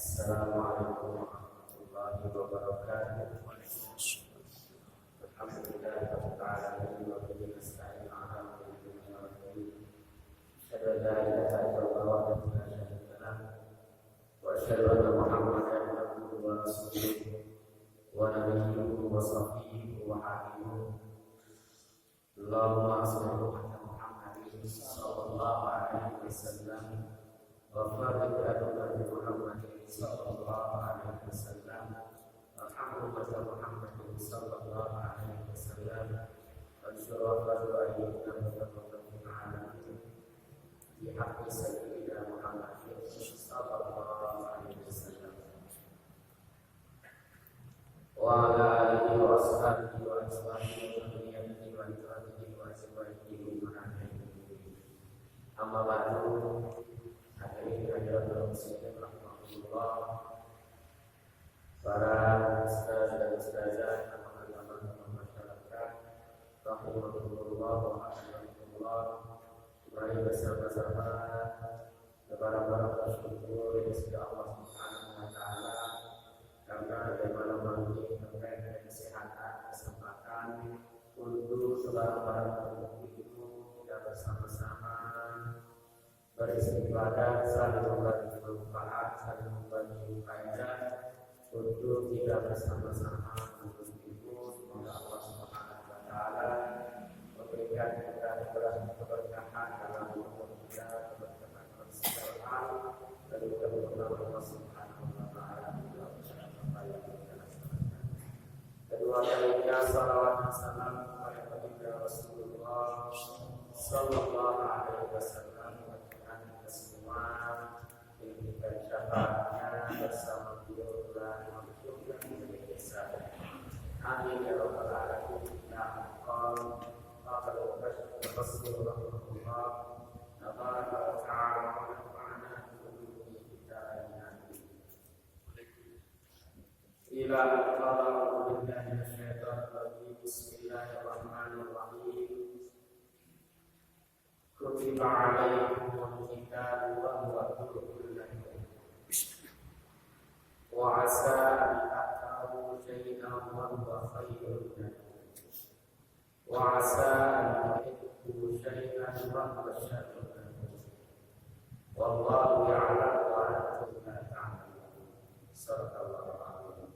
Assalamualaikum warahmatullahi wabarakatuh. Alhamdulillahirabbil alamin wa bihi nasta'in 'ala umuri dunya wad din. Asyhadu an la ilaha illallah wahdahu la syarika lah wa asyhadu anna Muhammadan abduhu wa rasuluhu wa nabiyyuhu wa safiyuhu wa habibuhu. Allahumma shalli ala Muhammadin sallallahu alaihi wasallam wa barik ala Muhammadin sallallahu alaihi wasallam wa hamdulillah Muhammadin sallallahu alaihi wasallam wa syurafatu ayyukum wa alamin di haqqi sayyidina Muhammadin sallallahu alaihi wasallam wa ala alihi wa ashabihi wa azwajihi wa dhurriyyatihi wa ikhwatihi wa azwajihi wa amma ba'du. Hadirin hadirat muslimin rahmatullah, para ustaz dan ustazah, teman-teman masyarakat rahimahullah wa rahmatullah. Mari bersama-sama lebaran bersyukur kepada Allah Subhanahu wa taala karena pada malam ini memberikan kesehatan, kesempatan untuk lebaran itu kita bersama-sama beristighfar, saling membagi manfaat, saling membagi faedah untuk kita bersama-sama menuju. Semoga Allah Subhanahu wa taala memberikan kita keberkahan dalam hidup kita, keberkahan kesehatan, dan keberkahan Allah Subhanahu wa taala dalam apa yang kita laksanakan. Kedua kalinya salawat dan salam kepada baginda Rasulullah sallallahu alaihi wasallam, semua diberikan syafaatnya bersama beliau dan makhluk yang berjasa. Amin ya rabbal alamin. Na'am qala Rasulullah tabaraka wa ta'ala wa nafa'ana bi kitabina. Ila qala billahi minasyaitonir rajim. Bismillahirrahmanirrahim. Kutiba alaikumul kitabu wa huwa kurhun lakum wa 'asa an takrahu shay'an wa huwa khairun lakum wa 'asa an tuhibbu shay'an wa huwa sharrun lakum wallahu ya'lamu wa antum la ta'lamun. Sadaqallahu a'lam.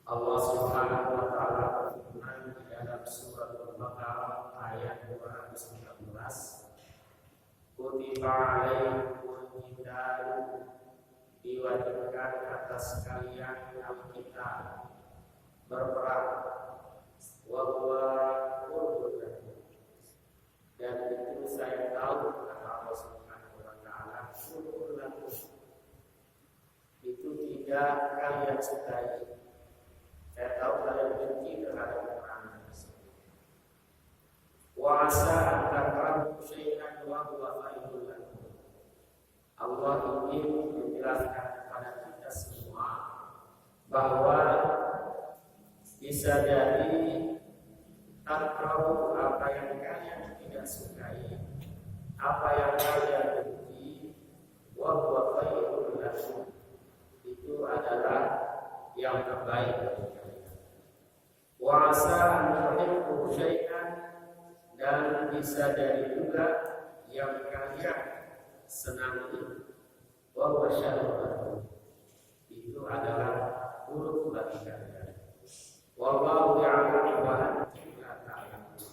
Allah Subhanahu wa ta'ala berfirman di dalam surat Al-Baqarah ayat 219, Kutiba alaikumul kitabu, diwajibkan atas kalian Alkitab berperang, wa huwa kurhun lakum, dan itu saya tahu kata Allah Subhanahu wa taala, kurhun lakum, itu tidak kalian sukai. Saya tahu kalian benci terhadap perang tersebut. Wa 'asa an takrahu syai'an wa huwa khairun lakum. Allah ingin menjelaskan kepada kita semua bahwa bisa jadi takrahu apa yang kalian tidak sukai, apa yang kalian benci, wa huwa khairun lakum, itu adalah yang terbaik bagi kalian. Wa 'asa an tuhibbu syai'an, dan bisa jadi juga yang kalian senangi, wa huwa syarrun lakum, itu adalah buruk bagi kalian. Wallahu ya'lamu wa antum la ta'lamun.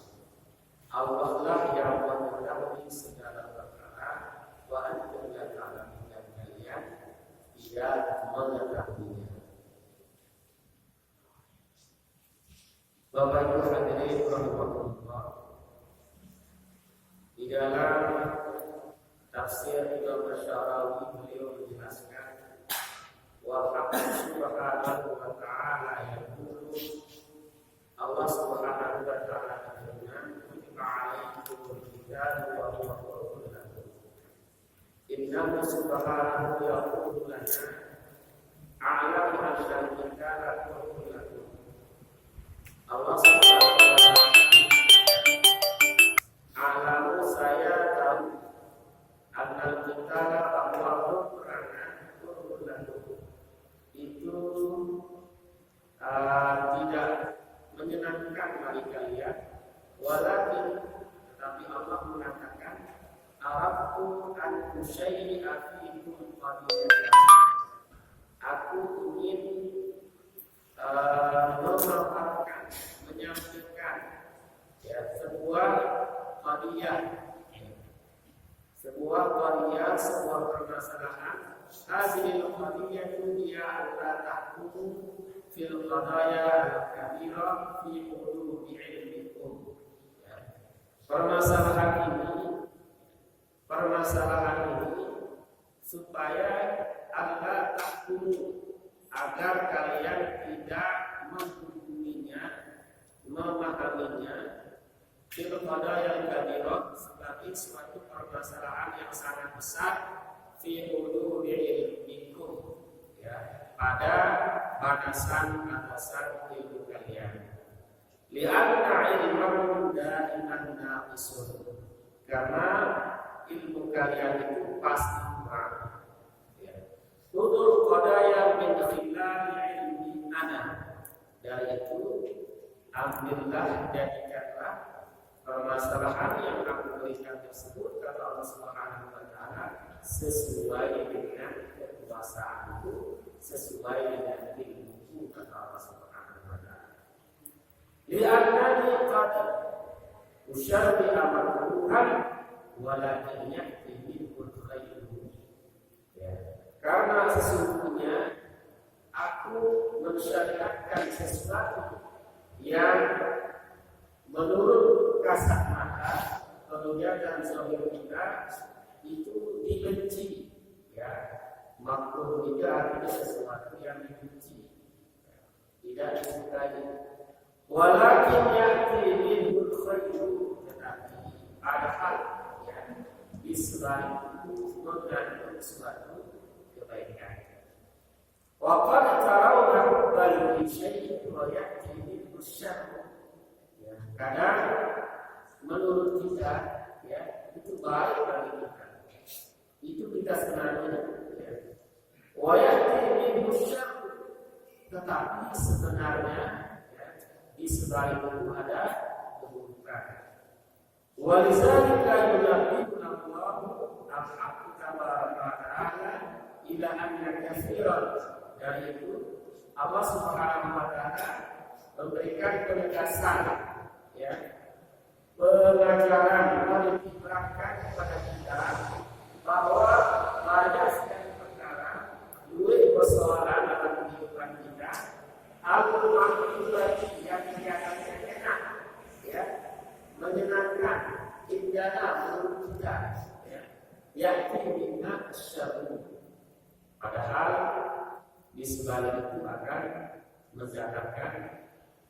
Allah lah yang mengetahui segala perkara, wa antum la ta'lamun, dan kalian tidak mengetahuinya. Bapak Ibu hadirin rahimahullah, di dalam tafsir Imam Asy'arawi beliau menjelaskan wa haqqan subhanahu wa ta'ala yaqulu, Allah Subhanahu wa ta'ala berfirman, kutiba alaikumul kitabu wa huwa kurhun lakum innahu subhanahu yaqulu lana a'lamu anna al-kitaba kurhun lakum. Allah Subhanahu wa ta'ala, alamu saya tahu, anal kita bahwa peperangan kurhun lakum, aradtu an usyai'a fiikum qadiyatan. Aku ingin memaparkan, menyampaikan sebuah qadiyah, sebuah permasalahan. Hadhil qadiyatu hiya alla tahkumu fil qadaya al-kabira fi hududi ilmikum. Permasalahan ini supaya Allah tahkumu, agar kalian tidak menghukuminya, memahaminya fil qadaya al-kabira sebagai suatu permasalahan yang sangat besar fi hududi ilmikum, pada batasan-batasan ilmu kalian. Li'anna ilmakum daiman naqisun, karena ilmu kalian itu pasti kurang. Tudul qadaya min khilal ilmi ana, dari itu ambillah, jadikanlah permasalahan yang aku berikan tersebut, kata Allah Subhanahu wa taala, sesuai dengan kekuasaanku, sesuai dengan ilmuku, kata Allah Subhanahu wa taala. Li'annani qad usyarri'a makruhan walakin ya'ti minhu khairuhu. Karena sesungguhnya aku mensyariatkan sesuatu yang menurut kasat mata, penglihatan zahir kita itu dibenci, makruh itu artinya sesuatu yang dibenci, tidak disukai. Walakin ya'ti minhu khairuhu, tetapi ada hal yang di sebalik itu mengandung suatu kebaikan. Wa qad tarawna hubbal syai'in wa ya'ti minhu syarr. Kadang menurut kita itu baik bagi kita, itu kita senangi. Wa ya'ti minhu syarr, tetapi sebenarnya di sebalik itu ada keburukan. Wa lidzalika yunabbihuna Allahu tabaraka wa ta'ala ila anna katsiran, dari itu Allah Subhanahu wa taala memberikan penegasan, pengajaran, mengibrahkan kepada kita bahwa banyak sekali perkara duit persoalan dalam kehidupan kita, al-ma'rufati yang kelihatannya enak, menyenangkan, indah menurut kita, yang minna syarru, padahal di sebalik itu akan mendatangkan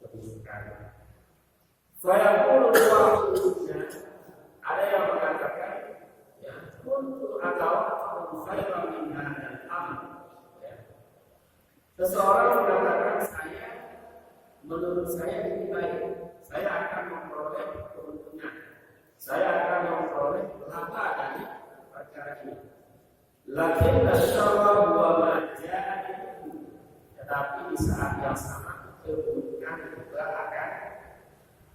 keburukan. Fayaqulu wa'udna, ada yang mengatakan kuntu atawaqqa khairan min hadzal amr. Seseorang mengatakan, menurut saya ini baik, saya akan memperoleh keuntungan, saya akan memperoleh laba dari perkara ini. Lakin asyara wa ma ja'a, tetapi di saat yang sama keburukan juga akan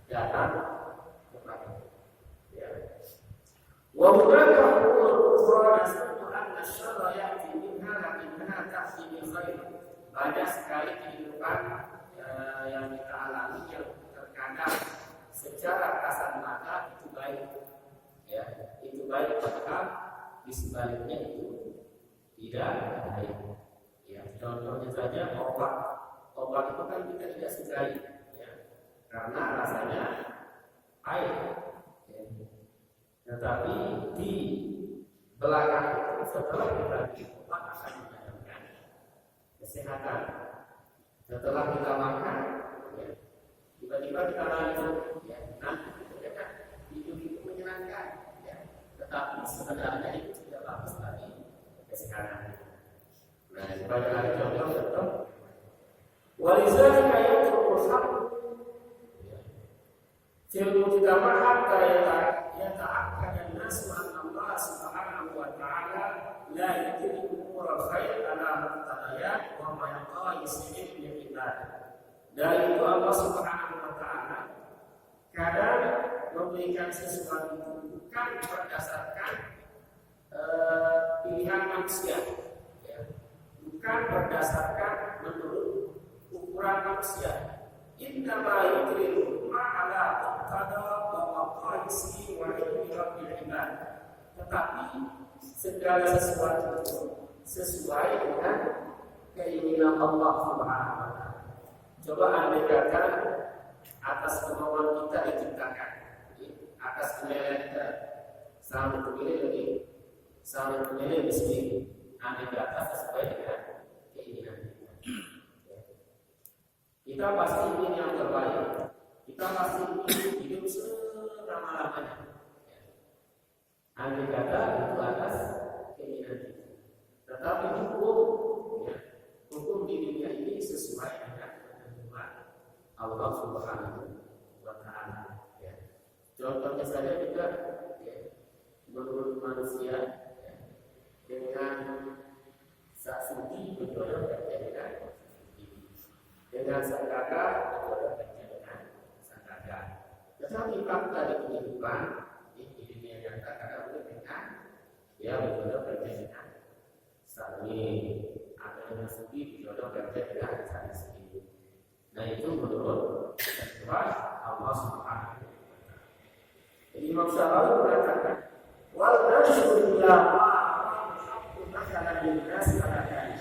datang kepada. Wa hunaka umur ukhra nasbu anna asyara ya'ti minha lakinnaha ta'ti bi khair. Banyak sekali kehidupan yang kita alami yang terkadang secara kasat mata itu baik, itu baik, padahal di sebaliknya itu tidak baik. Contohnya saja obat itu kan kita tidak sukai, karena rasanya pahit. Tetapi di belakang itu setelah kita minum obat akan mendatangkan kesehatan. Setelah kita makan, tiba-tiba kita lanjut, nanti kita hidup itu menyenangkan, tetapi sebenarnya itu tidak bagus bagi kesehatan. Nah, sebagai hari contoh, walizalika yatruku al-haqq fil mujtama' hatta yata'akkada an-nasu anna Allah Subhanahu wa ta'ala la yudriku umur al-khair ala muqtadayat wa ma yaqais min ibadah. Dari itu Allah Subhanahu wa ta'ala kadang memberikan sesuatu itu bukan berdasarkan manusia, ya. Bukan berdasarkan menurut ukuran manusia. Innama yukrimu ma'ala qada wa qadisi wa ilmi rabbil ibad. Tetapi segala sesuatu itu sesuai dengan keinginan Allah Subhanahu wa taala. Coba andai kata atas kemauan kita diciptakan, atas kemauan kita sama memilih mesti andai kata sesuai dengan keinginan kita. Kita pasti ingin yang terbaik. Kita pasti ingin hidup selama-lamanya. Andai kata itu atas keinginan kita. Tetapi hukum di dunia ini sesuai dengan ketentuan Allah Subhanahu wa taala. Ya. Contohnya saja juga menurut manusia dengan saksi berjodoh dengan dengan sang kakak berjodoh dengan sang kakak. Tetapi fakta di kehidupan di dunia nyata kadang dengan berjodoh dengan saling atau dengan sendiri berjodoh dengan saling sendiri. Nah itu menurut ketentuan Allah Subhanahu wa taala. Jadi Imam Syafi'i mengatakan wal nasru ila ma'akum makanan dinas katakan.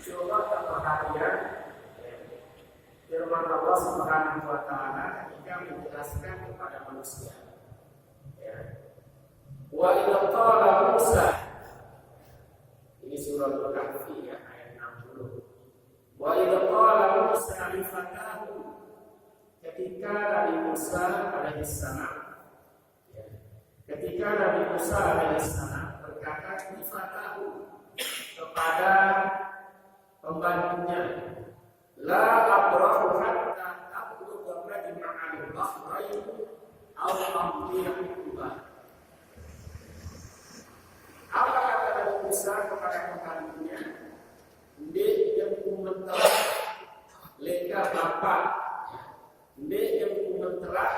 Coba perhatian firman Allah Subhanahu wa taala ketika menjelaskan kepada manusia. Ya. Wa idza qala Musa, ini surah Al-Kahfi ya, ayat 60. Wa idza qala Musa li fatahu, ketika Nabi Musa alaihissalam berkata li fatahu kepada pembantunya, la abrahu hatta tabluga majma'al bahrain aw amdiyahuba. Apa kata Nabi Musa kepada pembantunya? Ndek yang kumentelah leka bapak, ndek yang kumentelah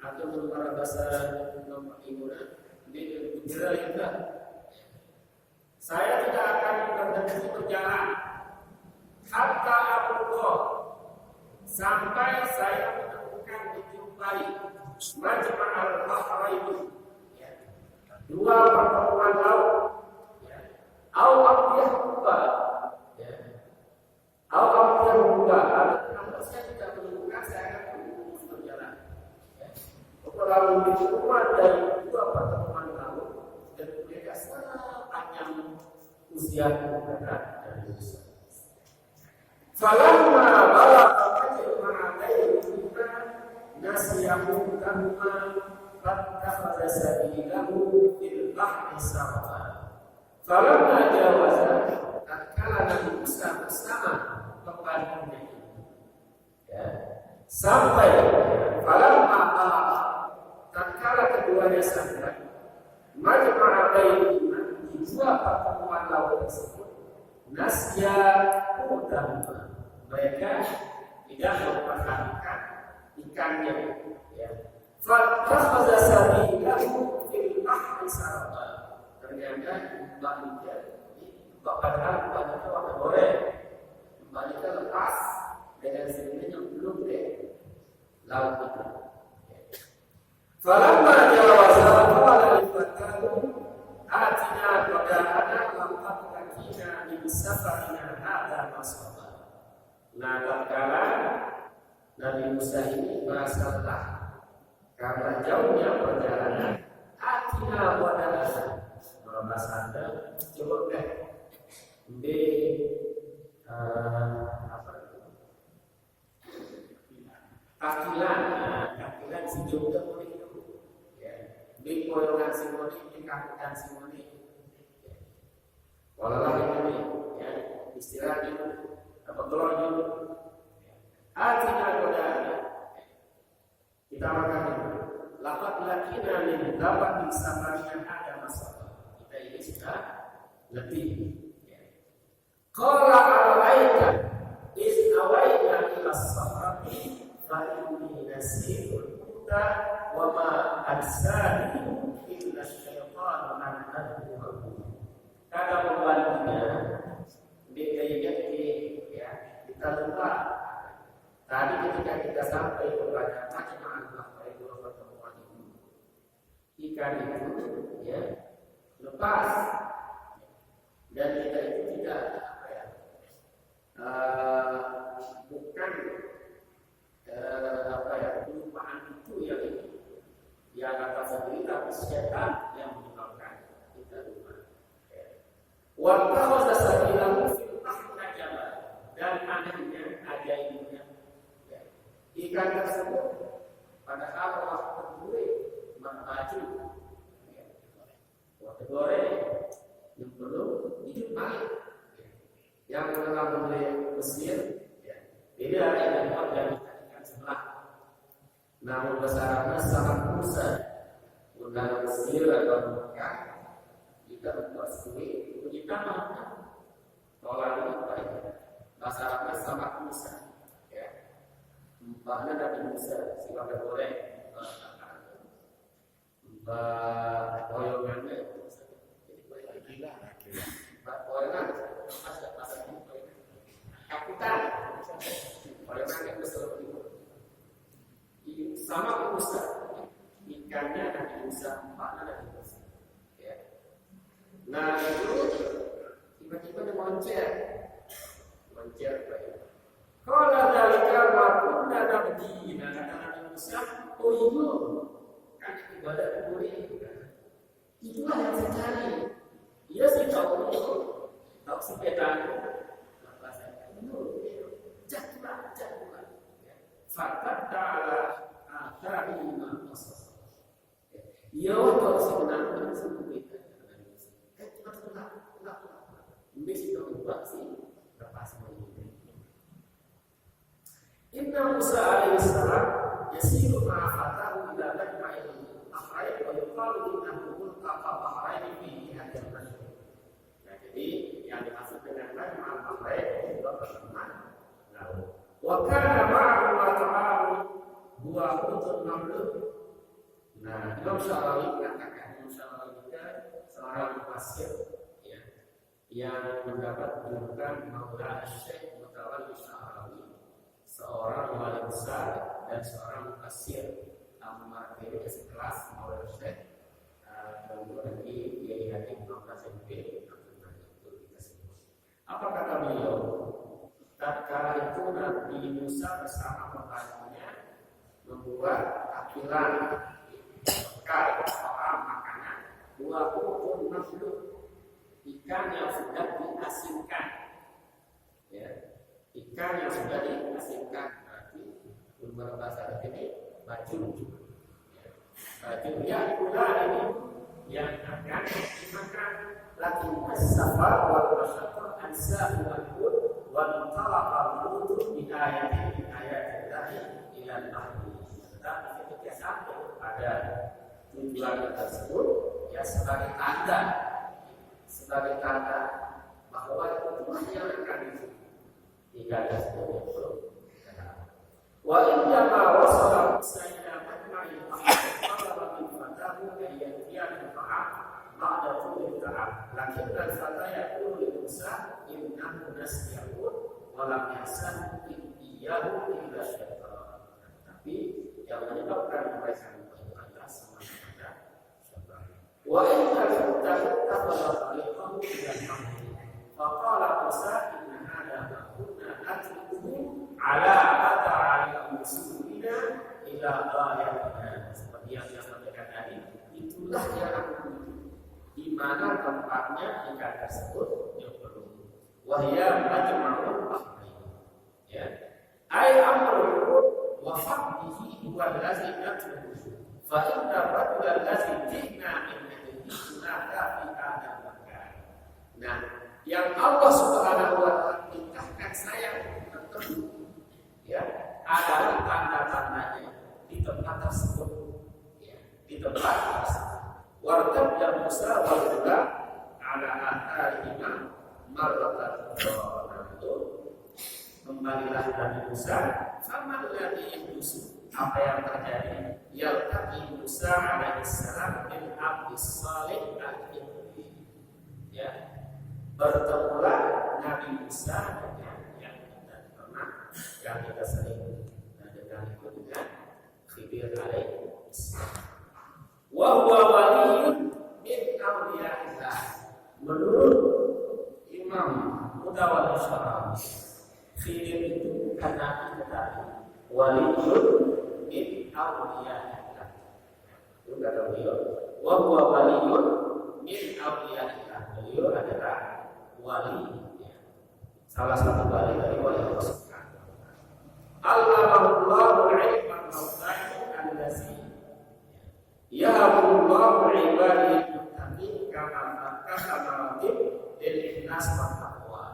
atau menurut bahasa Ibunan, ndek yang kumentelah leka. Saya tidak akan berhenti berjalan hatta abluga, sampai saya menemukan menjumpai majma'al bahrain, dua pertemuan laut, au amdiyahuba, kalau saya tidak menemukan, saya akan terus berjalan. Kalau pertemuan dari dua pertemuan laut dan mereka sepanjang usia mereka dari Musa. Falamma balagha majma'a bainahuma nasiyahu kahuma fattakhadha sabilahu fil bahri saraba. Falamma jawaza, tatkala Nabi Musa bersama pembantunya sampai falamma balagha, tatkala keduanya sampai majma'a bainahuma, di dua pertemuan laut tersebut, nasya hutahuma, mereka tidak memperhatikan ikannya. Fattakhadha sabilahu fil bahri saraba. Ternyata kembalinya padahal warna goreng, kembalinya lepas dengan sendirinya belum deh laut itu. Falamma jawaza qala li fatahu atina qada'ana laqad lakina min safarina hadza nasaba. Nah, tatkala Nabi Musa ini merasa lelah karena jauhnya perjalanan, atina qada'ana, bahasa Anda coba deh di kakilan si Jogja itu, di koyokan si Moni, di kakilan si Moni, walau ini istilah itu apa telur itu, atina qada'ana, kita makan itu, laqad lakina min dapat di samarnya ada masalah. Ini sudah letih. Qala ara'aita iz awaina ila as-sahrati fa inni nasibul huda wa ma adsani illa asy-syaitanu an ad'uhu. ketika kita sampai kepada Majma'ul Bahrain pertemuan itu, ikan itu ya lepas dan kita itu tidak bukan kelupaan itu yang kata sendiri, tapi setan yang menyebabkan kita lupa. Waktu masa sabilahu fil bahri jabal, dan anehnya ajaibnya ikan tersebut pada awal terbuai membaju waktu goreng yang perlu hidup balik yang telah mulai Mesir beda dengan orang ikan sebelah. Namun besarnya sangat besar. Undang Mesir atau Mekah kita membuat sulit untuk kita tolak ini baik. Besarnya sangat besar. Ya, empahnya dari Musa silakan goreng. Empah goyongannya gila. Empah goyongan pasar ini. Kapital. Goyongannya besar itu. Sama besar ikannya dan bisa empatnya dan besar. Ya. Nah itu tiba-tiba dia moncer kayak. Kalau dari kalma pun ada begini, kata Musa, oh itu kan ibadah kuburi. Itulah yang saya cari. Dia sih tahu si petan. Maka saya jatuhlah. Fakat ta'ala akhirima qasas. Ya waktu sebenarnya sebutkan enggak. Mesti berubah sih lepas ini. Inna Musa alaihi salam yasiru ma'a fatahu ila majma'il bahrain wa yuqalu innahu multaqa bahrain fi hadal majma'. Nah, jadi yang dimaksud dengan majma'ul bahrain itu pertemuan laut. Wa kana ma'ahu mat'amu huwa hutun mamluk. Nah, Imam Syarawi mengatakan, Imam Syarawi juga seorang mufassir ya, yang mendapat julukan Maulana Syekh Mutawalli Syarawi, seorang wali besar dan seorang mufassir Al-Martiri sekelas Maulana Syekh Al-Muradi Kiai Haji Muhammad SMP. Apa kata beliau? Tatkala itu Nabi Musa bersama pembantunya membuat tampilan bekal soal makanan buah pun makhluk ikan yang sudah diasingkan. Ya, ikan yang sudah diasingkan berarti beberapa bahasa ini baju. Baju yang pula ini yang akan dimakan lagi as-safar wal masyaqqah ansa wal wal talaqa al-wudu bi ayatin ayatillahi ila al-mahdi. Tetapi ketika sampai pada tujuan tersebut ya sebagai tanda bahwa itulah yang akan tidak ada sebelum. Wa inna ma wasala Musa ila majma'il bahrain talaba min fatahu ayyatiyan ta'am ba'da tulil ta'am. Lakin al-fata yaqulu li Musa innahu nasiyahun wa lam yasan iyahu illa syaitan. Tapi yang menyebabkan mereka itu adalah semata-mata syaitan. Wa inna al-fata tabala tariqahu ila al-mahdi. Faqala Musa inna hadha ma kunna natrukuhu ala ata'ala musulina ila ayatina. Seperti yang saya sampaikan tadi, itulah yang aku di mana tempatnya ikan tersebut yang perlu. Wahya majma'ul bahrain. Ya. Ai amrul wa fadhihi huwa allazi natruhu. Fa inna rajul allazi jina min hadhihi sunaka fi hadal makan. Nah, yang Allah Subhanahu wa taala perintahkan saya tertentu ya adalah tanda-tandanya di tempat tersebut. Ya, di tempat tersebut. Wartab dan Musa wal-Jula ala atarihima marratan itu kembalilah Nabi Musa sama lagi Yusuf. Apa yang terjadi? Yaltaqi Musa alaihi salam bil abdis salih al-ibri. Ya, bertemulah Nabi Musa yang kita pernah yang kita sering Jibril alaihi salam. Wa huwa waliyyun min awliyaillah. Menurut Imam Mutawalli Syarawi, Khidir itu bukan nabi tetapi waliyyun min awliyaillah. Itu kata beliau, wa huwa waliyyun min awliyaillah. Beliau adalah wali, salah satu wali dari wali Allah Subhanahu wa taala. Allahu ilman mawda'i allazi yahabullahu ibadihi muttaqin kama kasama lil ikhlas wa taqwa.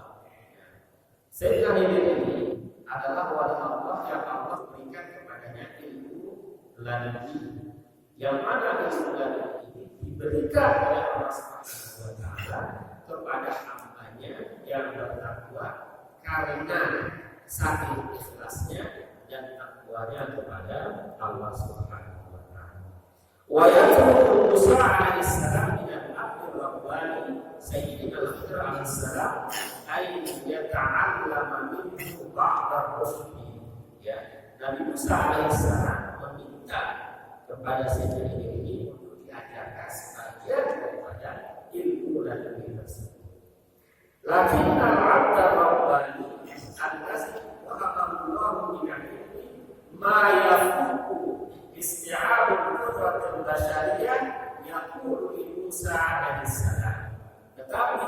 Sayyidina Khidir ini adalah wali Allah yang Allah berikan kepadanya ilmu laduni, yang mana ilmu laduni ini diberikan oleh Allah Subhanahu wa taala kepada hambanya yang bertakwa karena saking ikhlasnya dan takwanya kepada Allah Subhanahu wa taala. Wa yaqulu Musa alaihi salam min al-abd rabbani sayyidina al-Khidir alaihi salam ay yata'allama minhu ba'd ar-rusuli. Ya, Nabi Musa alaihi salam meminta kepada sayyidina ini untuk diajarkan sebagian daripada ilmu laduni tersebut. Lakin al-abd rabbani allazi wahaqallahu min al-ilmi ma yafuku isti'abul qudratil basyariyah yaqulu Musa alaihi salam. Tetapi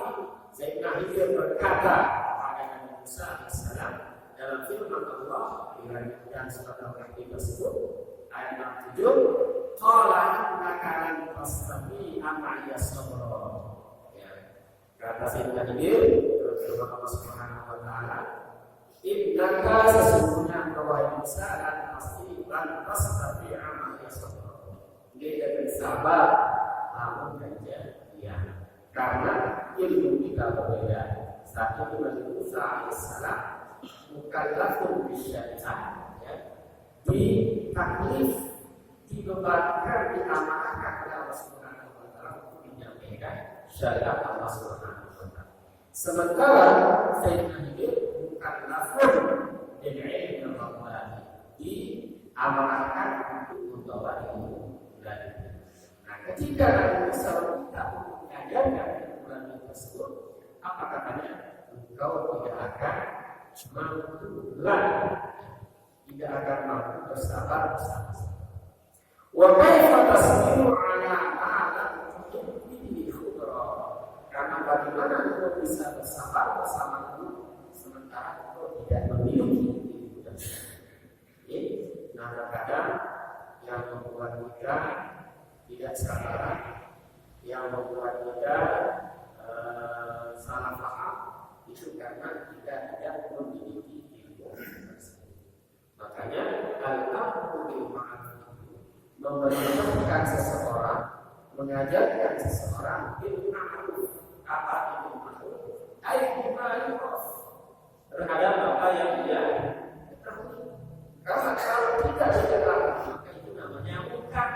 Sayyidina Khidir berkata kepada Nabi Musa alaihi salam dalam firman Allah di surat Al-Kahfi tersebut ayat 67, qala innaka lan tastati'a ma'iya sabra. Ya, kata Sayyidina Khidir firman Allah Subhanahu wa taala, innaka sesungguhnya engkau Musa dan pasti lan tastati'a ma'iya sabra. Dia bersabar namun kejadian karena ilmu kita berbeda. Saat itu Nabi Musa alaihissalam mukallafun bisyariah, ya, ditaklif, dibebankan, diamanahkan oleh Allah Subhanahu wa taala untuk menyampaikan syariat Allah Subhanahu wa taala. Sementara Sayyidina Khidir mukallafun bil ilmi rabbani, diamanahkan untuk membawa ilmu dari. Nah, ketika Nabi Musa meminta untuk mengajarkan ilmu tersebut, apa katanya? Engkau tidak akan mampu tidak akan mampu bersabar bersama-sama. Wa kaifa tasbiru ala alam bihi khudra? Karena bagaimana engkau bisa bersabar bersamaku sementara engkau tidak memiliki ilmu tersebut? Nah, terkadang yang membuat kita tidak sabar, yang membuat kita salah paham itu karena kita tidak memiliki ilmu tersebut. Makanya al-amru bil ma'ruf, memerintahkan seseorang, mengajarkan seseorang bil ma'ruf. Apa itu ma'ruf? Ayat ma'ruf terhadap apa yang dia ketahui. Karena kalau kita tidak lakukan, maka itu namanya munkar,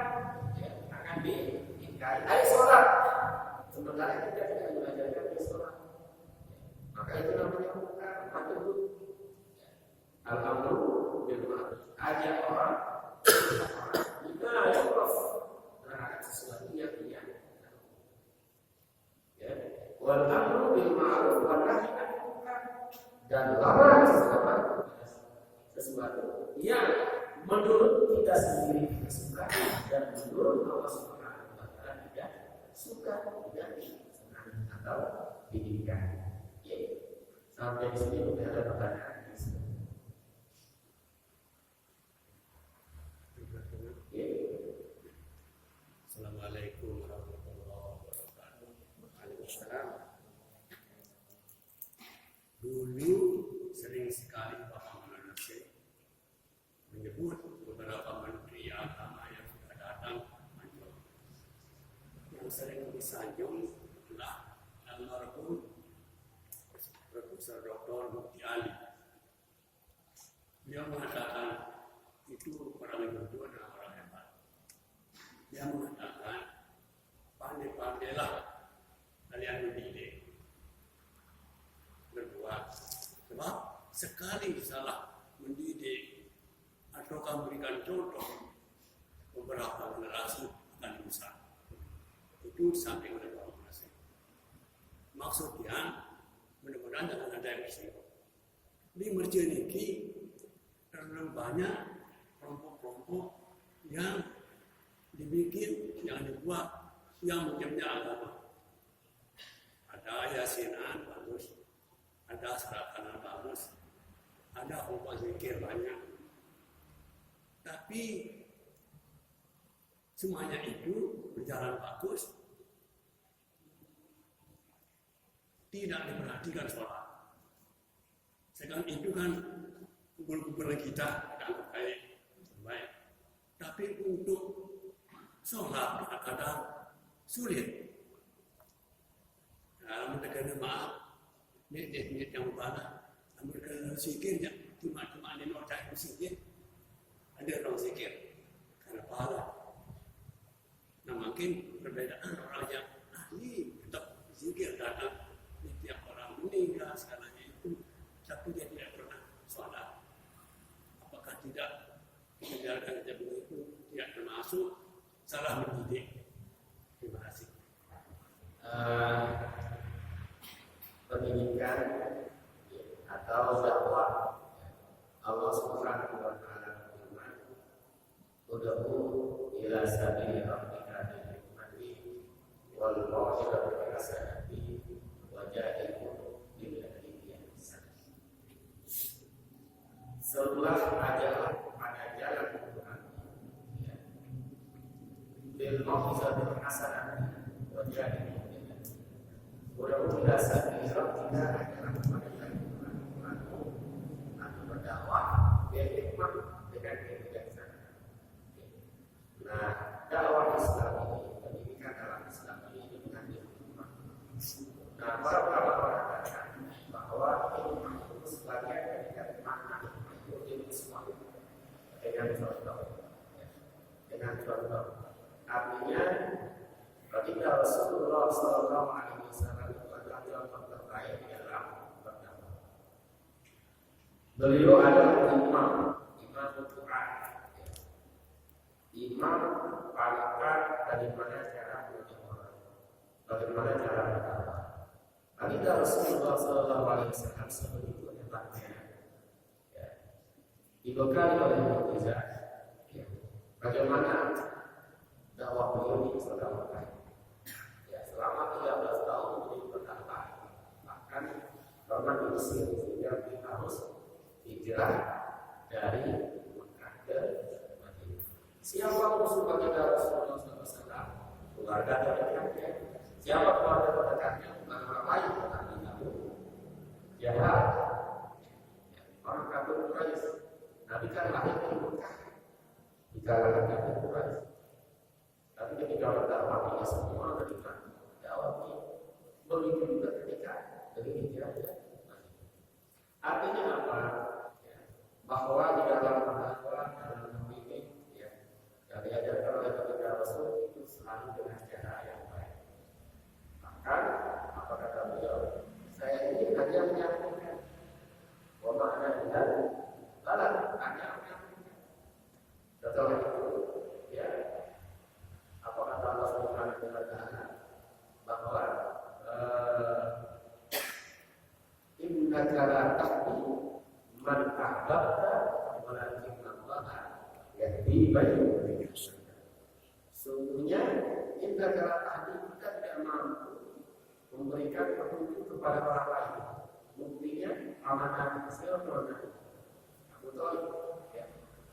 ya, akan diingkari. Ayat sholat, sementara kita tidak mengajarkan dia sholat, maka itu namanya munkar, makruh. Al-amru bil ma'ruf, ajak orang ma'ruf terhadap sesuatu yang dia tahu. Ya, wal amru bil ma'ruf wa nahyi 'anil munkar, dan larang sesuatu yang menurut kita sendiri tidak suka dan menurut Allah Subhanahu wa taala tidak suka, tidak disenangi atau diinginkan. Ya. Sampai di sini mungkin ada pertanyaan. Ya. Assalamualaikum warahmatullahi wabarakatuh. Waalaikumsalam. Dulu sering sekali Bapak Manasih menyebut beberapa menteri agama yang sudah datang menjawab. Yang sering disanjung adalah almarhum Profesor Dr. Mukti Ali. Dia mengatakan itu orang yang berdua adalah orang hebat. Dia mengatakan pandai-pandailah kalian mendidik berdua, sebab sekali salah mendidik atau memberikan contoh beberapa generasi akan rusak. Itu disampaikan oleh Bapak Nasir. Maksudnya, mudah-mudahan jangan ada yang bersinggung. Di Mercia ini terlalu banyak kelompok-kelompok yang dibikin, yang dibuat, yang menjadi agama. Ada yasinan bagus, ada serakanan bagus, ada khutbah zikir banyak. Tapi semuanya itu berjalan bagus, tidak diperhatikan sholat. Sekarang itu kan kumpulan kita tidak baik. Tapi untuk sholat kadang-kadang sulit. Dalam negara maaf, niat yang mana, mereka zikir ya, cuma ada orang yang zikir, ada orang zikir karena pahala. Nah makin perbedaan orang yang ahli tetap zikir datang di tiap orang meninggal segalanya itu, tapi dia tidak pernah sholat. Apakah tidak menjalankan jadwal itu tidak termasuk salah mendidik? Terima kasih. Pendidikan atau dakwah Allah Subhanahu wa taala berfirman, "Ud'u ila sabili rabbika bil hikmati wal mau'izati hasanati wajadilhum billati hiya ahsan." Serulah ajalah pada jalan Tuhan, bil mau'izati hasanati wajadilhum mudah-mudahan saat ini kita adalah Tuhan atau berdakwah yang hikmah dengan kebijaksanaan. Nah, dakwah Islam ini, pendidikan dalam Islam ini dengan hikmah. Nah, para ulama mengatakan bahwa hikmah itu sebagian dari makna itu jadi semua dengan contoh. Artinya, ketika Rasulullah SAW itu adalah contoh terbaik di dalam berdakwah. Beliau adalah imam Quran, imam panutan bagaimana cara mendidik orang, bagaimana cara berdakwah. Ketika Rasulullah SAW sebegitu hebatnya, dibekali oleh mukjizat, bagaimana dakwah beliau ini selama selama 13 tahun menjadi berdakwah, bahkan pernah diusir sehingga harus hijrah dari Mekah ke Madinah. Siapa musuh baginda Rasulullah SAW? Keluarga terdekatnya. Siapa keluarga terdekatnya? Bukan orang lain, bukan Nabi Jahal, orang kafir Quraisy. Nabi kan lahir di Mekah, di kalangan kafir Quraisy. Tapi ketika berdakwah ini semua beriman. Begitu juga ketika dari hijrah. Artinya apa? Bahwa di dalam berdakwah dalam membimbing, yang diajarkan oleh baginda Rasul itu selalu dengan cara yang baik. Maka apa kata beliau? Saya ini hanya menyampaikan. Wa ma'ana dan lalat hanya menyampaikan. Setelah itu, apa kata Allah Subhanahu wa taala? Bahwa innaka la tahdi man ahbabta walakin Allah yahdi man yasha. Sungguhnya innaka la tahdi, kita tidak mampu memberikan petunjuk kepada orang lain. Buktinya amanah Islam mana? Abu Thalib,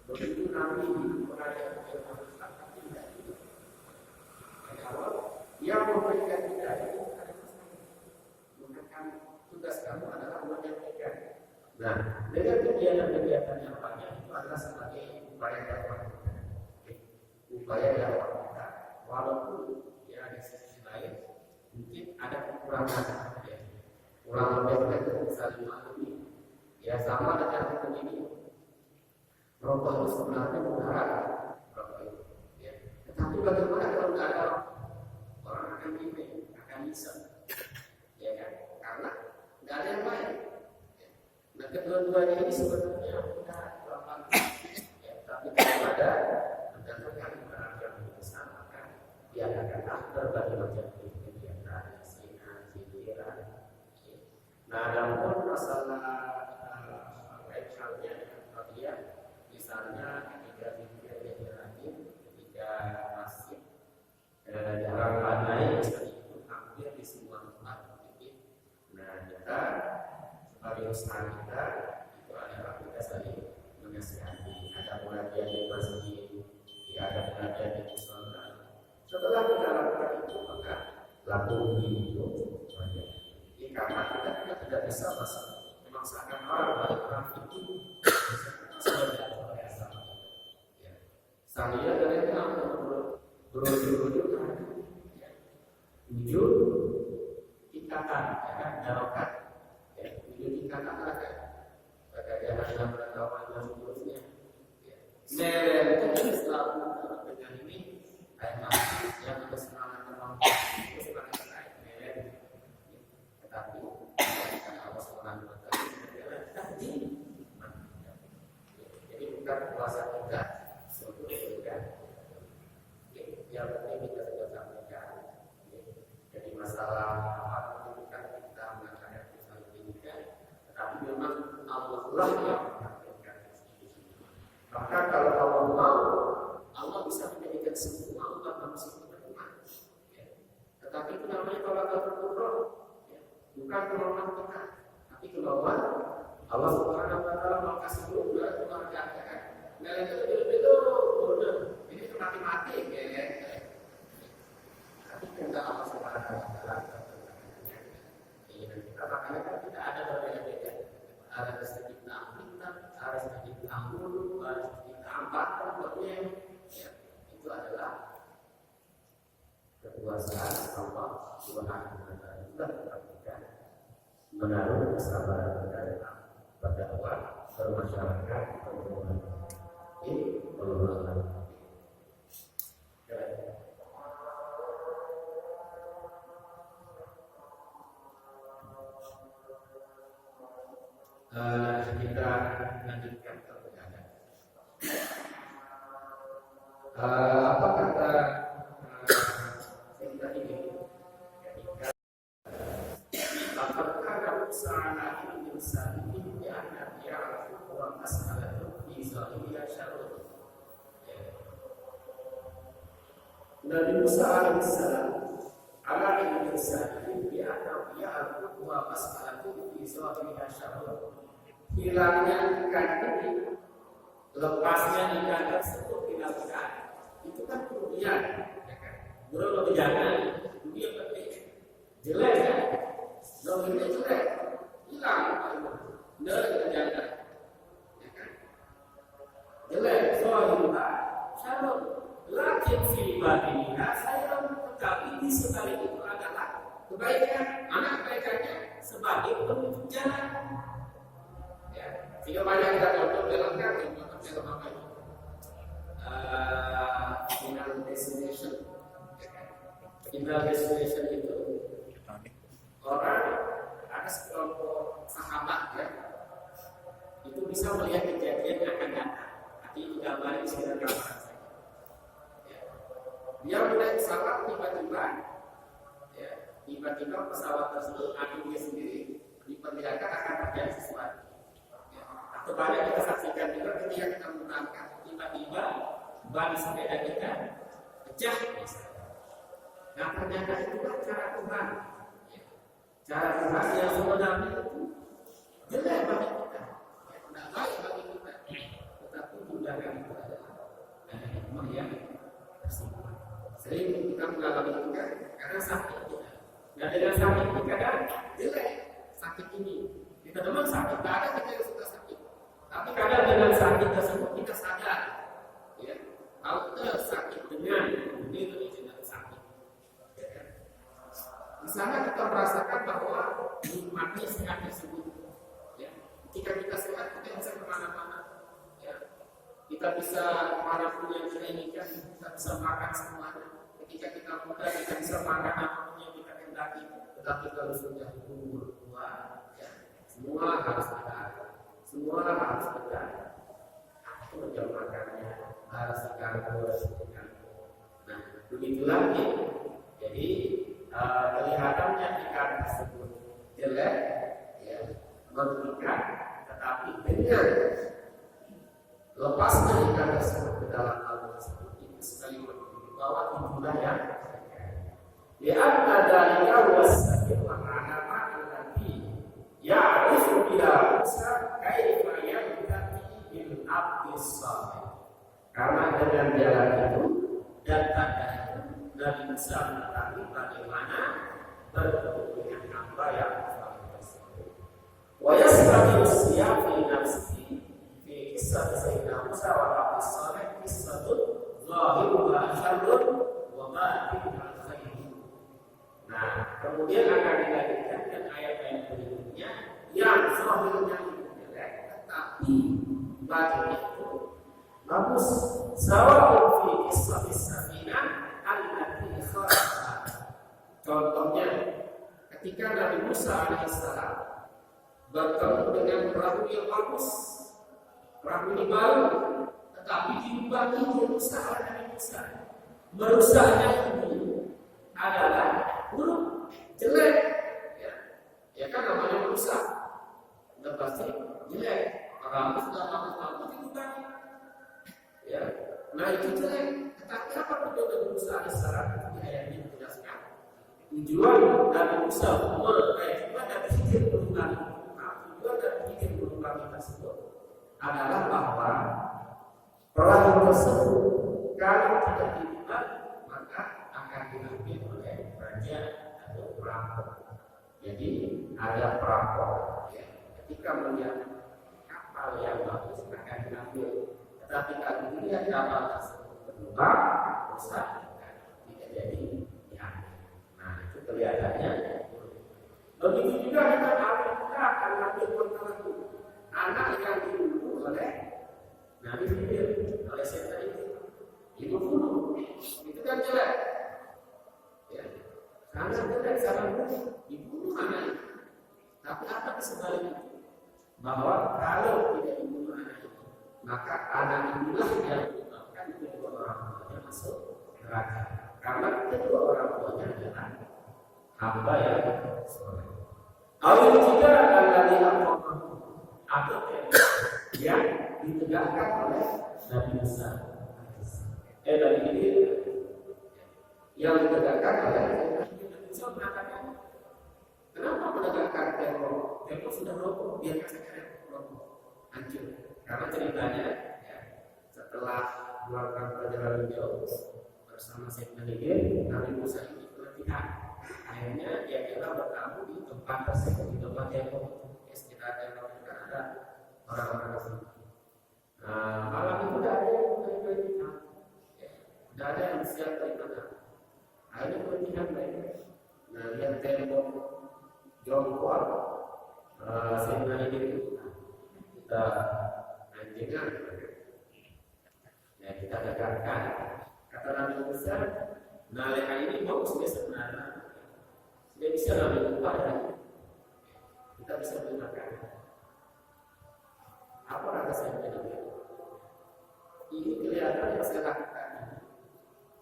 begitu Nabi mengajak Islam tidak itu. Kalau yang memberikan hidayah itu ada bukan tugas kamu adalah menyampaikan. Nah, dengan kegiatan-kegiatan yang banyak itu adalah sebagai upaya dakwah kita. Upaya dakwah kita, walaupun di sisi lain mungkin ada kekurangan, kurang lebih bisa dimaklumi. Sama dengan begini. Rokok itu sebenarnya mudarat, rokok itu. Tetapi bagaimana kalau tidak ada orang akan gini, akan bisa, kan? Karena tidak ada yang lain. Nah, kedua-duanya ini sebenarnya mudah gampang, tapi kalau ada mendatangkan barang diadakan berbagai macam kegiatan, seminar, pikiran. Nah, dalam masalah baik halnya dengan dia, misalnya ketika ketika masih jarang pandai bisa ikut hampir di semua tempat. Nah, kita sebagai usaha kita itu adalah kita saling menasihati. Ada pengajian di masjid, ada pengajian di musola. Setelah kita lakukan itu, maka lakukan itu. Karena kita tidak bisa memaksakan orang itu sebenarnya biasa. Saya dari yang berujung wujud ikatan, darokat, wujud ikatan ada. Bagaimana dalam pengetahuan yang sebelumnya. Meren itu selalu dengan ini, yang ada semangat kemampuan itu semangat lain. Meren, tetapi Allah Subhanahu Wa Taala jadi bukan kuasa kita, sebetulnya yang penting kita sudah sampaikan. Jadi masalah apa bukan kita mengatakan kita pendidikan, tetapi memang Allah lah yang menyampaikan. Maka kalau Allah mau, Allah bisa menjadikan semua umat manusia itu beriman. Tetapi itu namanya kalau terkurang, bukan kemauan kita, tapi kemauan Allah Subhanahu Wa Taala mau kasih juga keluarga kita. Nah itu udah ini matematik ya. Tapi kita Allah Subhanahu Wa Taala. Kita makanya kan kita ada berbeda-beda. Ada sedikit pintar, ada sedikit anggun, ada sedikit ampat, pokoknya itu adalah kekuasaan Allah Subhanahu Wa Taala. Kita menaruh kesabaran pada orang bermasyarakat ini pengelolaan. Kita lanjutkan pertanyaan. Apa kata kita ini? Apakah kamu salah ini insan ini anak yang kurang masalah di zahirnya syarul? Nabi Musa alaihissalam ala insan ini anak yang kurang masalah di zahirnya syarul. Hilangnya ikan ini, lepasnya ikan tersebut dilakukan. Itu kan kerugian, belum jangan dunia penting jelek ya. Dominnya jelek, hilang dari kejangan, ya kan? Jelek, soalnya shalom, lakin filibatinya saya tetapi di sebalik itu adalah kebaikan, anak kebaikannya sebagai penutup jalan. Ya, jika banyak kita contoh dalam film apa itu, final destination itu. Orang ada sekelompok sahabat ya, itu bisa melihat kejadian yang akan datang. Artinya digambarkan di sekitar gambaran saja. Ya. Dia melihat pesawat tiba-tiba pesawat tersebut akhirnya sendiri diperlihatkan akan terjadi sesuatu. Ya. Atau banyak kita saksikan juga ketika kita menerangkan tiba-tiba ban sepeda kita pecah. Nah ternyata itulah cara Tuhan. Cara Tuhan yang sebenarnya itu jelek bagi kita, tidak baik bagi kita, tetapi tindakan itu adalah hikmah yang tersimpan. Sering kita mengalami itu kan karena sakit kita. Dan dengan sakit kita kan jelek sakit ini. Kita memang sakit, tak ada kita yang suka sakit. Tapi kadang dengan sakit tersebut kita sadar, ya, kalau kita sakit dengan ini jenis sakit. Di sana kita merasakan bahwa nikmatnya sehat tersebut. Ya. Ketika kita sehat, kita bisa kemana-mana. Ya. Kita bisa manapun yang kita inginkan, kita bisa makan semuanya. Ketika kita muda, kita bisa makan apapun yang kita kendaki. Tetapi kalau sudah umur tua, ya, semua harus ada, semua harus ada. Itu jam makannya harus dikantor. Nah, begitu lagi. Jadi kelihatannya ikan tersebut jelek, ya, merugikan, tetapi dengan lepasnya ikan tersebut ke dalam laut tersebut itu sekali membawa jumlah yang lihatna dalika wasabil ma'alama allati ya'rifu biha Musa kaifa yabtaqi bil abdis salih. Karena dengan jalan itu dan tanda itu Nabi Musa mengetahui bagaimana bertemu dengan hamba yang saleh tersebut. Wa yasbaqu siyafi nafsi fi kisah Sayyidina Musa wa abdis salih kisatun zahiruha syarrun wa batinuha khairun. Nah, kemudian akan dilanjutkan dengan ayat-ayat berikutnya yang zahirnya itu jelek, tetapi batinnya itu bagus. Sawa'un fi qissati Safinah allati kharajat. Contohnya, ketika Nabi Musa alaihissalam bertemu dengan perahu yang bagus, perahu ini baru, tetapi dilubangi merusak oleh Nabi Musa. Merusaknya ini adalah buruk, jelek, ya kan namanya merusak, udah pasti jelek. Orang sudah lama-lama dilubangi, ya. Nah itu jelek. Tetapi apa tujuan Nabi Musa alaihissalam di ayat ini menjelaskan tujuan Nabi Musa tujuan dan pikir melunasi, tujuan dan pikir melunasi tersebut adalah bahwa perahu tersebut kalau tidak dibuat maka akan diambil oleh raja atau perampok. Jadi ada perampok, ya. Ketika melihat kapal yang bagus akan diambil, tetapi kalau dilihat kapal tersebut berlubang, rusak, tidak jadi diambil. Nah itu kelihatannya. Begitu juga dengan awal kita akan mengambil pertama anak yang dibunuh oleh Nabi Khidir, oleh setan itu bunuh, itu kan jelek, ya. Karena jelek, sangat buruk, dibunuh anak itu. Tapi apa sebaliknya? Bahwa kalau tidak dibunuh anak itu, maka anak inilah yang menyebabkan kedua orang tuanya masuk neraka. Karena kedua orang tuanya adalah hamba yang soleh. Awal juga adalah atau yang ditegakkan oleh Nabi Musa. Nabi Khidir yang ditegakkan oleh Nabi Musa mengatakan, kenapa menegakkan tembok? Tembok sudah roboh, biarkan saja roboh, hancur. Karena ceritanya, ya, setelah melakukan perjalanan jauh bersama Sayyidina Khidir, Nabi Musa ini keletihan. Akhirnya dia kira bertamu di tempat tersebut, di tempat tembok. Sekitar tembok itu ada orang-orang tersebut. Nah, malam itu tidak ada yang keletihan, tidak ada yang siap beribadah. Akhirnya keletihan mereka. Nah, lihat tembok jongkok, Sayyidina Khidir itu kita anjingkan, ya kita tegakkan. Kata Nabi Musa, nalika ini mau sudah sebenarnya, sudah bisa Nabi kepada kita bisa menggunakan. Apa kata saya Nabi? Ini kelihatan yang saya lakukan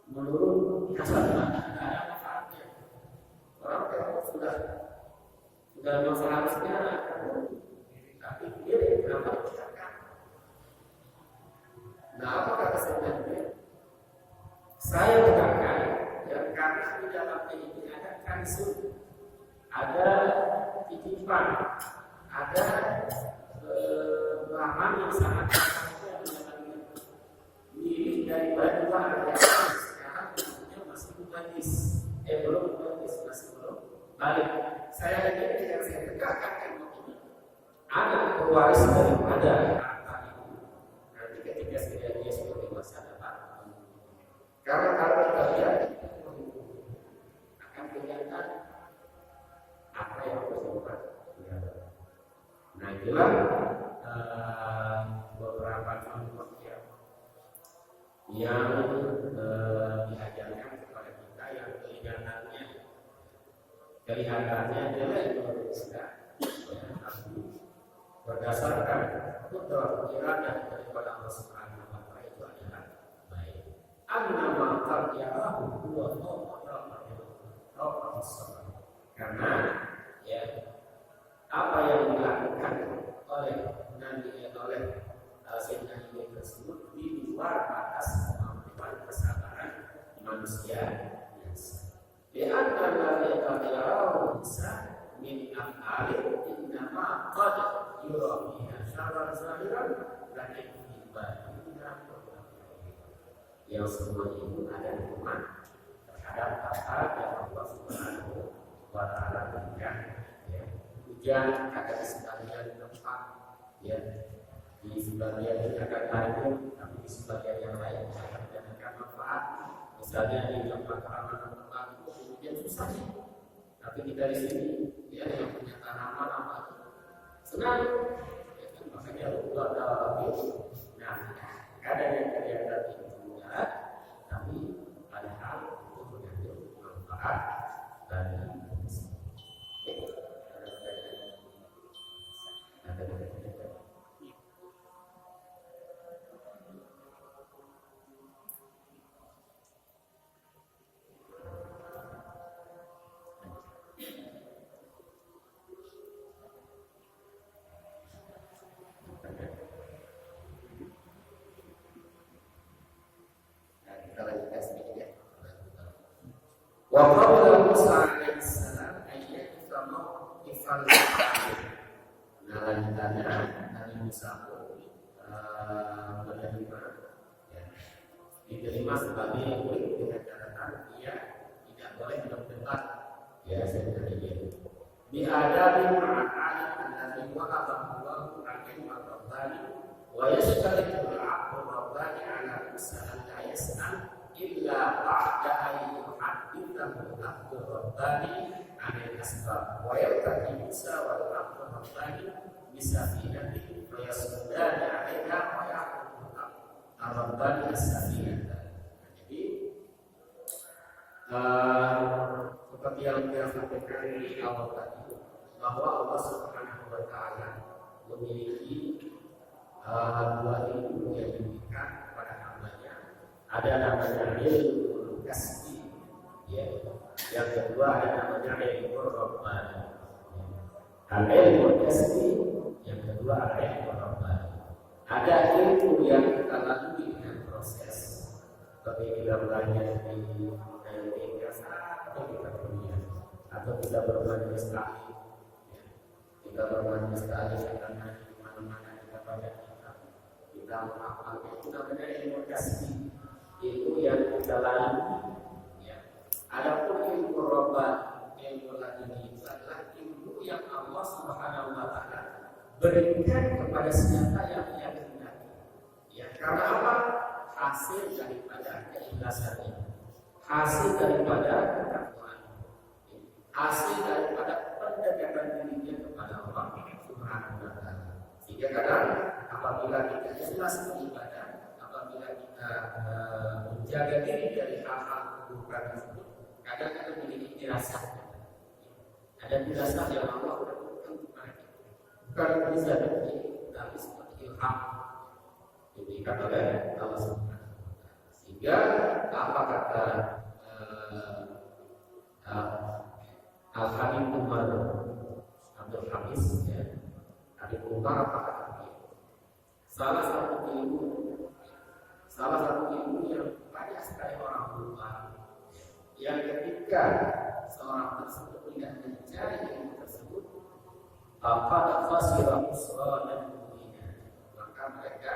menurut kasar mata, tidak ada manfaatnya. Orang kalau sudah masalah sekarang, tapi dia kenapa dikatakan? Nah, apa kata saya? Saya tegakkan, ya, karena di dalamnya ini ada kansul, ada titipan, ada bahan yang sangat mirip dari batu yang sekarang bentuknya masih mubadis, belum mubadis, masih belum balik. Saya lihat yang saya tegakkan tembok ini anak pewaris daripada harta itu. Nanti ketika dia sudah dewasa dapat. Karena kalau kita lihat akan kelihatan apa yang harus dilakukan. Nah itulah beberapa contoh yang diajarkan kepada kita yang kelihatannya jelek menurut kita, tapi berdasarkan kudrat iradah daripada Allah Subhanahu wa Ta'ala itu adalah baik. annama qad yarahu huwa karena ya apa yang dilakukan oleh Sayyidina Ibrahim tersebut di luar batas kemampuan kesabaran manusia biasa. Di antara yang yarahu bisa min af'alin innama qad yurafiha syarran zahiran lakin fi batinina yang semua itu ada hubungan terhadap apa yang Allah Subhanahu wa Ta'ala berikan. Ya. Hujan ada di sebagian tempat, ya, di sebagian ini akan hancur, tapi di sebagian yang lain akan mendapatkan manfaat. Misalnya di tempat tanaman itu hujan susah, tapi kita di sini, ya, yang punya tanaman apa senang, ya, kan? Makanya Allah ada itu. Nah, ada yang kelihatan itu enggak, tapi padahal itu mengandung manfaat dari wa qala Musa alaihi salam ayat sama ifal nah lanjutannya Nabi Musa menerima ya, diterima sebagai murid dengan catatan dia tidak boleh berdebat ya sebenarnya di adabi ma'al alladhi wa'aba Allahu alaihi wa rabbani wa yashtaritu al-'abdu rabbani ala Musa an la yas'al illa ba'da ayyi hadithahu abdu rabbani anil asbab wa yaltaqi Musa wal abdu rabbani bisafinatin wa yasudani alaiha wa ya'budu rabbani as-safinata. Jadi seperti yang kita sampaikan di awal tadi bahwa Allah Subhanahu wa Ta'ala memiliki dua ilmu yang diberikan kepada hambanya. Ada namanya ilmu kasbi, ya. Yang kedua ada namanya ilmu rabbani. Ilmu kasbi, yang kedua ada ilmu rabbani. Ada ilmu yang kita lalui dengan proses, seperti kita belajar di dasar atau kita kuliah, atau kita bermajelis taklim, ya. Kita bermajelis taklim karena di mana-mana kita baca kitab, kita menghafalnya, itu namanya ilmu kasbi. Ilmu yang kita lalui, ya. Adapun ilmu rabbani, ilmu laduni itu adalah ilmu yang Allah Subhanahu wa Ta'ala berikan kepada siapa yang ia kehendaki. Ya, karena apa? Hasil daripada keikhlasan ini, hasil daripada ketakwaan, hasil daripada pendekatan dirinya kepada Allah Subhanahu wa Ta'ala. Sehingga kadang apabila kita ikhlas beribadah, apabila kita menjaga diri dari hal-hal keburukan tersebut, kadang-kadang memiliki dirasah. Ada dirasah yang Allah berikan kepada kita, bukan bisa tapi seperti ilham diberikan oleh Allah Subhanahu wa Ta'ala. Sehingga apa kata Al-Habib Umar Abdul Hafiz, ya, Habib Umar apa kata dia? Salah satu ilmu yang banyak sekali orang lupa, yang ketika seorang tersebut tidak mencari ilmu tersebut, pada fasirah usra dan dunia, maka mereka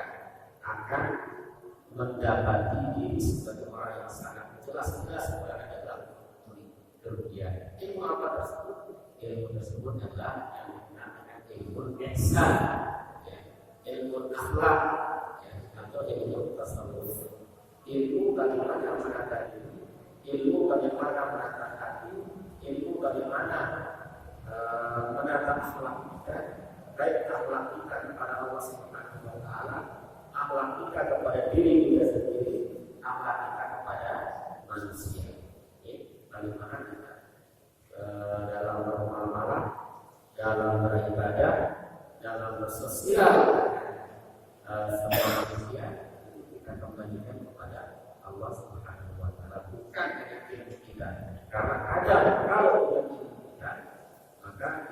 akan mendapati diri sebagai orang yang sangat jelas-jelas berada dalam kerugian. Ilmu apa tersebut? Ilmu tersebut adalah yang dinamakan ilmu ihsan, ya, ilmu akhlak, ya, atau ilmu tasawuf. Ilmu bagaimana menata diri, ilmu bagaimana menata hati, ilmu bagaimana menata akhlak kita, baik akhlak kita kepada Allah Subhanahu wa Ta'ala, akhlak kita kepada diri kita sendiri, akhlak kita kepada manusia. Bagaimana kita dalam bermuamalah, dalam beribadah, dalam bersosial semua manusia, kita kembalikan kepada Allah Subhanahu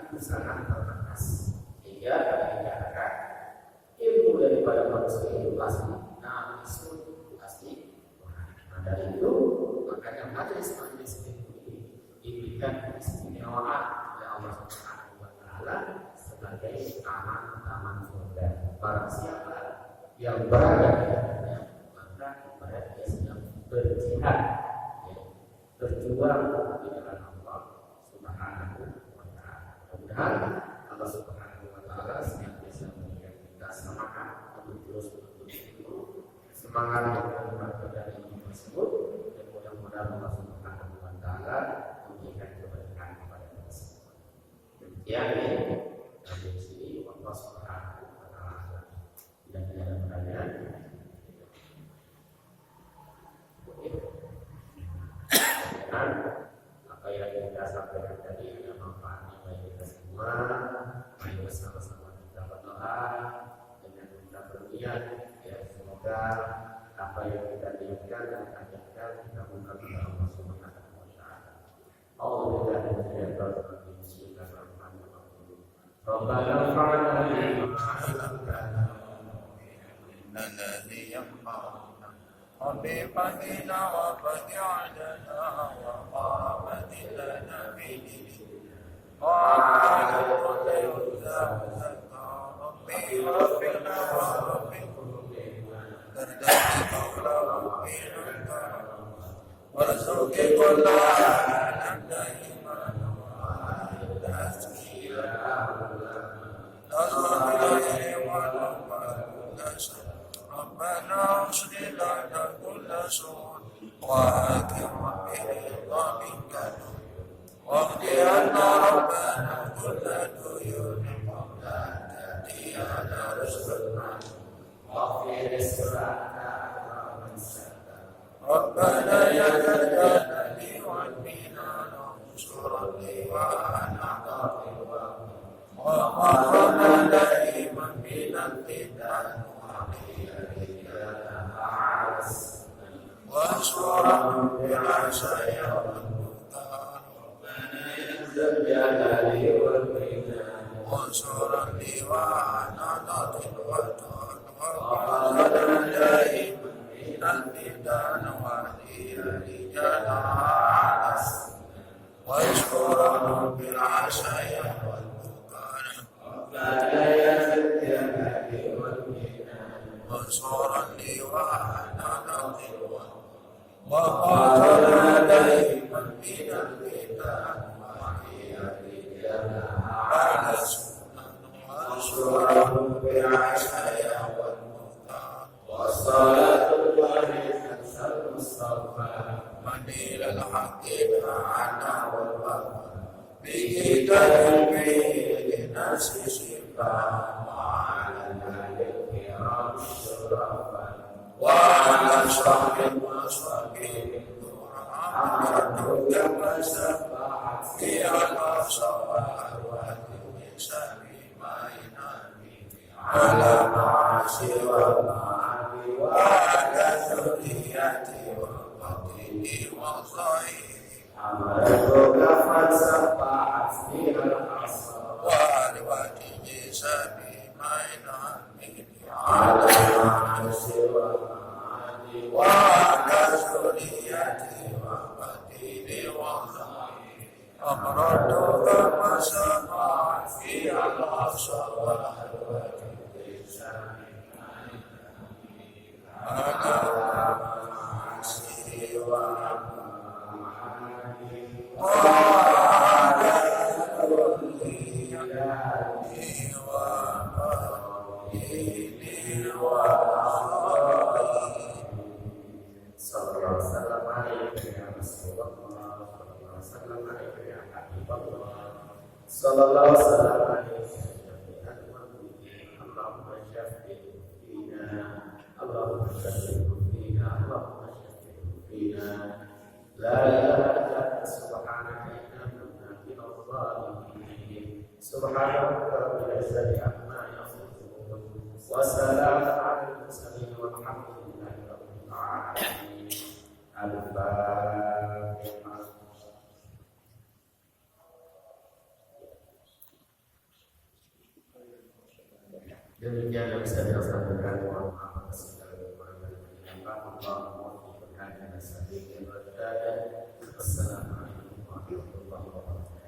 itu sangat terbatas. Sehingga dikatakan ilmu daripada manusia itu pasti pasti. Nah dari itu makanya majelis-majelis ini diberikan istimewaan oleh Allah Subhanahu wa Ta'ala sebagai taman-taman surga. Barang siapa yang berada di dalamnya, maka ibarat dia sedang berjihad, ya, berjuang di jalan Allah Subhanahu wa Ta'ala. Mudah-mudahan Allah Subhanahu wa Ta'ala senantiasa memberikan kita semangat untuk terus menuntut semangat yang berada dari ilmu tersebut, dan mudah-mudahan Allah Subhanahu wa Ta'ala memberikan keberkahan kepada kita semua. Demikian dari sini Allah Subhanahu wa Ta'ala. Tidak ada pertanyaan. Dan apa yang kita sampaikan tadi ada manfaatnya bagi kita semua. Mari bersama-sama kita berdoa dengan kita berniat, ya semoga apa yang kita niatkan dan ajarkan kita bukan kepada Allah Subhanahu wa Ta'ala. Alhamdulillah Bismillahirrahmanirrahim. Rabbana fa'alna bima 'allamtana الذي ينفعنا وبفضلنا وبجعلنا وقامت لنا بدينك وعلى كل يوزع ربي ربنا وربكم تردد قول ربنا وارزق كل عالم دائما وعلى تسكيلا نظر إليه ونقبل كل شيء ربنا اصلح لنا كل سوء وأكرم برضا منك واغفر عنا ربنا كل ديون قبل أن تأتي على رزقنا واغفر لسرعنا من سأل ربنا يا ذا الجلال والمنان انصر اللواءنا وقرنا دائما من الفتن واشكرهم بعشايا والبكاء ربنا يا ذا الجلال والمنان وانصر اللواءنا ناطق وطن وقرنا دائما من الفتن وهي رجال عالس واشكرهم بالعشايا والبكاء ربنا يا ذا الجلال والمنان وانصر اللواءنا ناطق وقاتلنا دائما من الفتن وهي رجال عالس واشكرهم بالعشايا والبكاء والصلاة منير الحق معنا والوفا بكتاب للناس شفاء وعلى الملك الكرام الشرفاء وعلى صحب وصحبه أمرت كما شفاعت في على صواب والنساء ما ينامي على معاشي والمعاني وعلى ذريتي وقتلي وصيري أمرتك فسبحت فيها الحصى وأرواحي سبي ما ينامي على معاشي والمعاني وعلى ذريتي وقتلي وصيري أمرتك فسبحت فيها الحصى وأرواحي سبي Sallallahu alaihi wasallam. Allahumma syafi'na Allahumma syafi'na Allahumma syafi'na la ilaha illa anta subhanaka inna kunna minadh dhalimin. Subhanaka rabbil izzati amma yasifun wa salamun 'alal mursalin walhamdulillahi rabbil alamin. Al-Fatihah. Demikian yang bisa saya sampaikan. Mohon maaf atas segala kekurangan dan kekurangan. Allahumma waffiqna ila sabilil rasyad. Assalamualaikum warahmatullahi wabarakatuh.